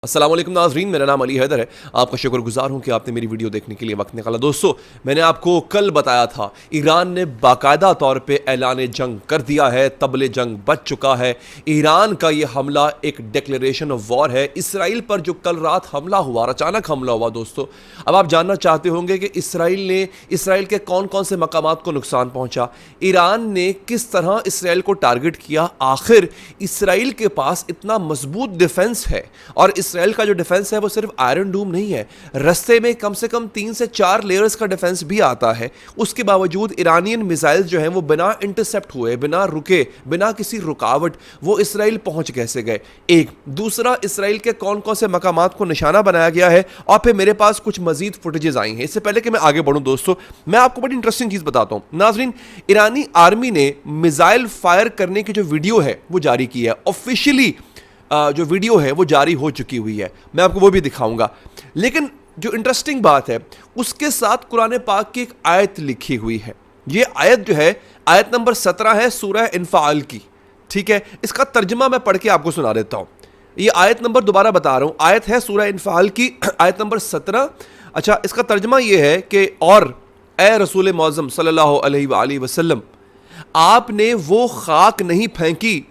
अस्सलाम वालेकुम नाज़रीन, मेरा नाम अली हैदर है। आपका शुक्रगुजार हूँ कि आपने मेरी वीडियो देखने के लिए वक्त निकाला। दोस्तों, मैंने आपको कल बताया था ईरान ने बाकायदा तौर पे ऐलान जंग कर दिया है, तबले जंग बच चुका है। ईरान का ये हमला एक डिक्लेरेशन ऑफ वॉर है इसराइल पर, जो कल रात हमला हुआ, अचानक हमला हुआ। दोस्तों, अब आप जानना चाहते होंगे कि इसराइल के कौन कौन से मकामात को नुकसान पहुँचा, ईरान ने किस तरह इसराइल को टारगेट किया। आखिर इसराइल के पास इतना मजबूत डिफेंस है, और इसराइल का जो डिफेंस है वो सिर्फ आयरन डूम नहीं है, रस्ते में कम से कम 3 से 4 लेयर्स का डिफेंस भी आता है। उसके बावजूद ईरानियन मिसाइल्स जो हैं वो बिना इंटरसेप्ट हुए, बिना रुके, बिना किसी रुकावट वो इसराइल पहुंच कैसे गए। एक दूसरा, इसराइल के कौन कौन से मकामात को निशाना बनाया गया है, और फिर मेरे पास कुछ मजीद फुटेजेस आई हैं। इससे पहले कि मैं आगे बढ़ूं दोस्तों, मैं आपको बड़ी इंटरेस्टिंग चीज बताता हूं। नाजरीन, ईरानी आर्मी ने मिसाइल फायर करने की जो वीडियो है वो जारी की है। ऑफिशियली जो वीडियो है वो जारी हो चुकी हुई है, मैं आपको वो भी दिखाऊंगा। लेकिन जो इंटरेस्टिंग बात है, उसके साथ कुरान पाक की एक आयत लिखी हुई है। ये आयत जो है, आयत नंबर 17 है सूरह इन्फाल की। ठीक है, इसका तर्जमा मैं पढ़ के आपको सुना देता हूं। ये आयत नंबर दोबारा बता रहा हूं, आयत है सूरह इन्फाल की, आयत नंबर 17। अच्छा, इसका तर्जमा ये है कि और ए रसूल मौज़म सल्लल्लाहु अलैहि वसल्लम, आपने वो खाक नहीं फेंकी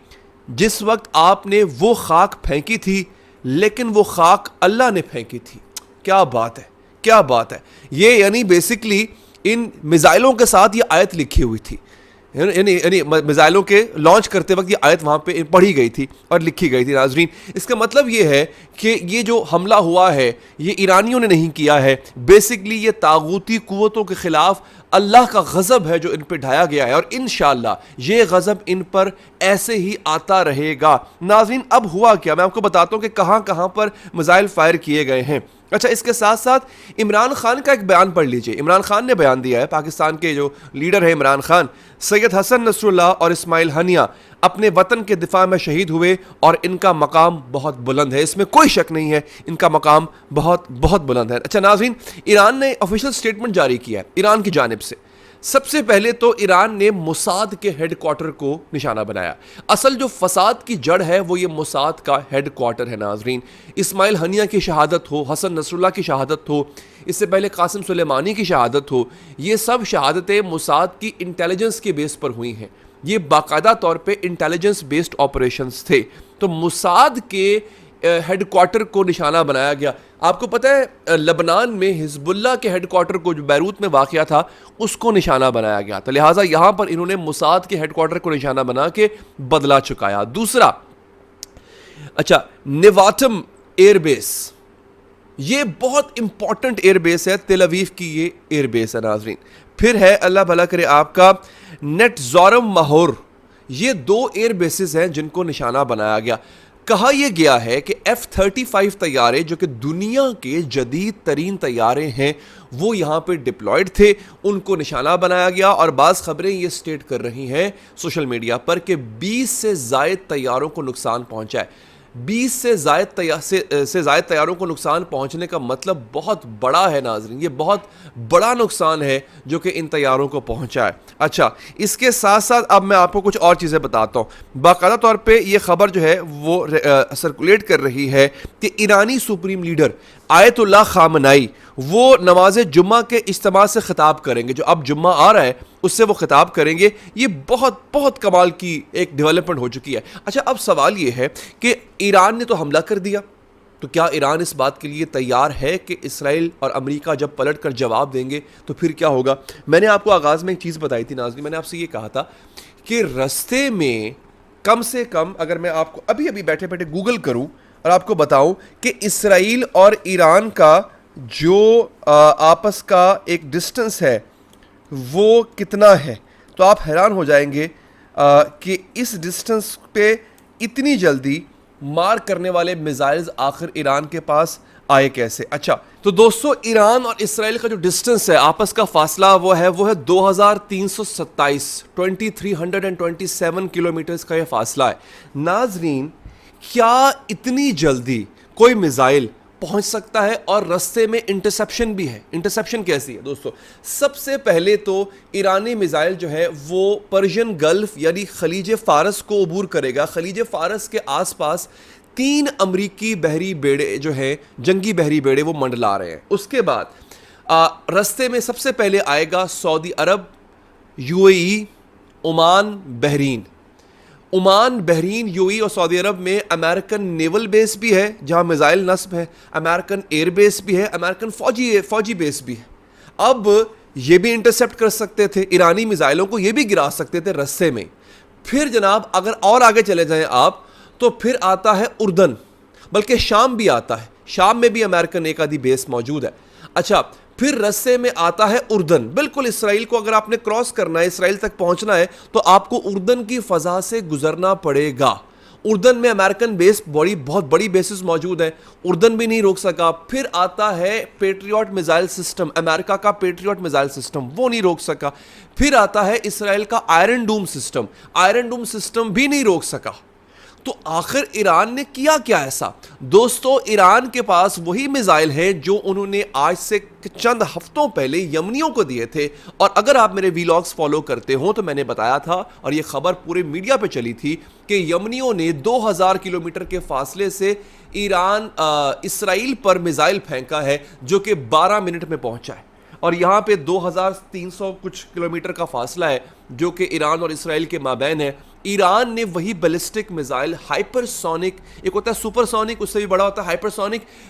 जिस वक्त आपने वो खाक फेंकी थी, लेकिन वो खाक अल्लाह ने फेंकी थी। क्या बात है, क्या बात है। ये यानी बेसिकली इन मिसाइलों के साथ ये आयत लिखी हुई थी, यानी मिसाइलों के लॉन्च करते वक्त ये आयत वहाँ पे पढ़ी गई थी और लिखी गई थी। नाजरीन, इसका मतलब ये है कि ये जो हमला हुआ है ये ईरानियों ने नहीं किया है। बेसिकली ये तागूती कुव्वतों के खिलाफ अल्लाह का गज़ब है जो इन पर ढाया गया है, और इंशाअल्लाह ये गज़ब इन पर ऐसे ही आता रहेगा। नाजरीन, अब हुआ क्या, मैं आपको बताता हूँ कि कहाँ कहाँ पर मिसाइल फायर किए गए हैं। अच्छा, इसके साथ साथ इमरान खान का एक बयान पढ़ लीजिए। इमरान खान ने बयान दिया है, पाकिस्तान के जो लीडर है इमरान खान, सैयद हसन नसरुल्लाह और इस्माइल हनिया अपने वतन के दिफा में शहीद हुए, और इनका मकाम बहुत बुलंद है, इसमें कोई शक नहीं है, इनका मकाम बहुत बहुत बुलंद है। अच्छा नाज़रीन, ईरान ने ऑफिशियल स्टेटमेंट जारी किया है ईरान की जानिब से। सबसे पहले तो ईरान ने मोसाद के हेडक्वार्टर को निशाना बनाया। असल जो फसाद की जड़ है वो ये मोसाद का हेडक्वार्टर है। नाजरीन, इस्माइल हनिया की शहादत हो, हसन नसरुल्लाह की शहादत हो, इससे पहले कासिम सुलेमानी की शहादत हो, ये सब शहादतें मोसाद की इंटेलिजेंस के बेस पर हुई हैं। ये बाकायदा तौर पे इंटेलिजेंस बेस्ड ऑपरेशंस थे। तो मोसाद के हेडक्वार्टर को निशाना बनाया गया। आपको पता है लबनान में हिजबुल्लाह के हेडक्वार्टर को, जो बैरूत में वाक़या था, उसको निशाना बनाया गया। तो लिहाजा यहाँ पर इन्होंने मोसाद के हेडक्वार्टर को निशाना बना के बदला चुकाया। दूसरा, अच्छा, नेवाटम एयरबेस, ये बहुत इंपॉर्टेंट एयरबेस है, तेल अवीव की ये एयरबेस है। नाजरीन, फिर है अल्लाह भला करे आपका नेटज़ोरम माहौर। ये 2 एयरबेसेस हैं जिनको निशाना बनाया गया। कहा यह गया है कि F-35 तैयारे, जो कि दुनिया के जदीद तरीन तैयारे हैं, वो यहाँ पे डिप्लॉयड थे, उनको निशाना बनाया गया। और बाज़ खबरें ये स्टेट कर रही हैं सोशल मीडिया पर कि 20 से ज़ायद तैयारों को नुकसान पहुँचा है। 20 से ज़ायद तैयारों को नुकसान पहुंचने का मतलब बहुत बड़ा है। नाज़रीन, ये बहुत बड़ा नुकसान है जो कि इन तैयारों को पहुंचा है। अच्छा, इसके साथ साथ अब मैं आपको कुछ और चीज़ें बताता हूँ। बाकायदा तौर पे ये खबर जो है वो सर्कुलेट कर रही है कि ईरानी सुप्रीम लीडर आयतुल्लाह खामनाई वो नमाज जुम्मा के इज्तिमा से खिताब करेंगे। जो अब जुम्मा आ रहा है उससे वो खिताब करेंगे। ये बहुत बहुत कमाल की एक डेवलपमेंट हो चुकी है। अच्छा, अब सवाल ये है कि ईरान ने तो हमला कर दिया, तो क्या ईरान इस बात के लिए तैयार है कि इसराइल और अमेरिका जब पलट कर जवाब देंगे तो फिर क्या होगा? मैंने आपको आगाज़ में एक चीज़ बताई थी नाज़रीन, मैंने आपसे ये कहा था कि रस्ते में कम से कम, अगर मैं आपको अभी अभी बैठे बैठे गूगल करूं और आपको बताऊं कि इसराइल और ईरान का जो आपस का एक डिस्टेंस है वो कितना है, तो आप हैरान हो जाएंगे कि इस डिस्टेंस पे इतनी जल्दी मार करने वाले मिसाइल्स आखिर ईरान के पास आए कैसे। अच्छा, तो दोस्तों, ईरान और इसराइल का जो डिस्टेंस है, आपस का फासला, वो है 2327 2327 किलोमीटर्स का ये फासला है। नाजरीन, क्या इतनी जल्दी कोई मिसाइल पहुंच सकता है? और रास्ते में इंटरसेप्शन भी है। इंटरसेप्शन कैसी है दोस्तों? सबसे पहले तो ईरानी मिसाइल जो है वो पर्शियन गल्फ यानी खलीज फारस को अबूर करेगा। खलीज फारस के आसपास 3 अमरीकी बहरी बेड़े जो है, जंगी बहरी बेड़े, वो मंडला रहे हैं। उसके बाद रास्ते में सबसे पहले आएगा Saudi Arab, UAE, Oman, Bahrain. Oman, Bahrain, UAE और सऊदी अरब में अमेरिकन नेवल बेस भी है जहां मिसाइल नस्ब है, अमेरिकन एयर बेस भी है, अमेरिकन फौजी बेस भी है। अब ये भी इंटरसेप्ट कर सकते थे, ईरानी मिसाइलों को ये भी गिरा सकते थे रास्ते में। फिर जनाब अगर और आगे चले जाएं आप, तो फिर आता है उर्दन, बल्कि शाम भी आता है, शाम में भी अमेरिकन एक आधी बेस मौजूद है। अच्छा, फिर रस्से में आता है उर्दन। बिल्कुल इसराइल को अगर आपने क्रॉस करना है, इसराइल तक पहुंचना है, तो आपको उर्दन की फजा से गुजरना पड़ेगा। उर्दन में अमेरिकन बेस बहुत बड़ी बेसिस मौजूद है, उर्दन भी नहीं रोक सका। फिर आता है पेट्रियट मिसाइल सिस्टम, अमेरिका का पेट्रियट मिसाइल सिस्टम, वो नहीं रोक सका। फिर आता है इसराइल का आयरन डूम सिस्टम भी नहीं रोक सका। तो आखिर ईरान ने किया क्या ऐसा? दोस्तों, ईरान के पास वही मिसाइल हैं जो उन्होंने आज से चंद हफ्तों पहले यमनियों को दिए थे। और अगर आप मेरे वीलॉग्स फॉलो करते हो तो मैंने बताया था, और यह खबर पूरे मीडिया पे चली थी, कि यमनियों ने 2000 किलोमीटर के फासले से इसराइल पर मिसाइल फेंका है, जो कि 12 मिनट में पहुंचा है। और यहाँ पे 2300 कुछ किलोमीटर का फासला है जो कि ईरान और इसराइल के माबैन है। ईरान ने वही बैलिस्टिक मिसाइल, हाइपरसोनिक, एक होता है सुपरसोनिक, उससे भी बड़ा होता है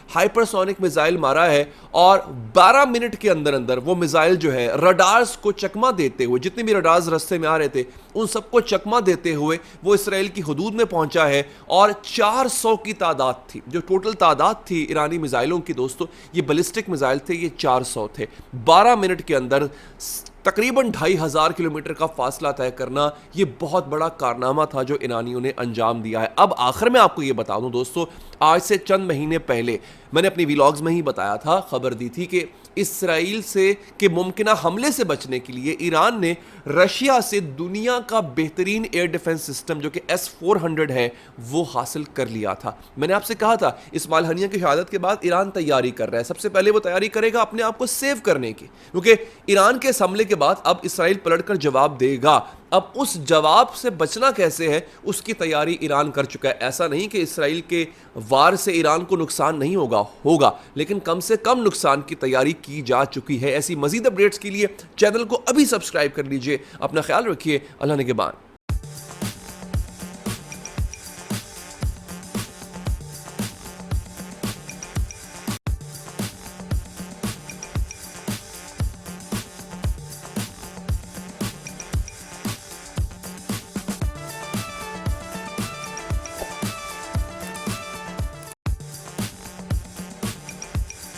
हाइपरसोनिक मिसाइल मारा है। और 12 मिनट के अंदर अंदर वो मिसाइल जो है रडार्स को चकमा देते हुए, जितने भी रडार्स रास्ते में आ रहे थे उन सबको चकमा देते हुए वो इसराइल की हदूद में पहुंचा है। और 400 की तादाद थी, जो टोटल तादाद थी ईरानी मिसाइलों की। दोस्तों, ये बैलिस्टिक मिसाइल थे, ये 400 थे। 12 मिनट के अंदर तकरीबन 2500 किलोमीटर का फासला तय करना, ये बहुत बड़ा कारनामा था जो ईरानियों ने अंजाम दिया है। अब आखिर में आपको ये बता दूं दोस्तों, आज से चंद महीने पहले मैंने अपनी व्लॉग्स में ही बताया था, खबर दी थी कि इसराइल से के मुमकिन हमले से बचने के लिए ईरान ने रशिया से दुनिया का बेहतरीन एयर डिफेंस सिस्टम जो कि S-400 है वो हासिल कर लिया था। मैंने आपसे कहा था इस्माइल हनिया की शहादत के बाद ईरान तैयारी कर रहा है। सबसे पहले वो तैयारी करेगा अपने आप को सेव करने की, क्योंकि ईरान के इस हमले के बाद अब इसराइल पलटकर जवाब देगा। अब उस जवाब से बचना कैसे है, उसकी तैयारी ईरान कर चुका है। ऐसा नहीं कि इसराइल के वार से ईरान को नुकसान नहीं होगा, लेकिन कम से कम नुकसान की तैयारी की जा चुकी है। ऐसी मजीद अपडेट्स के लिए चैनल को अभी सब्सक्राइब कर लीजिए। अपना ख्याल रखिए। अल्लाह निगहबान।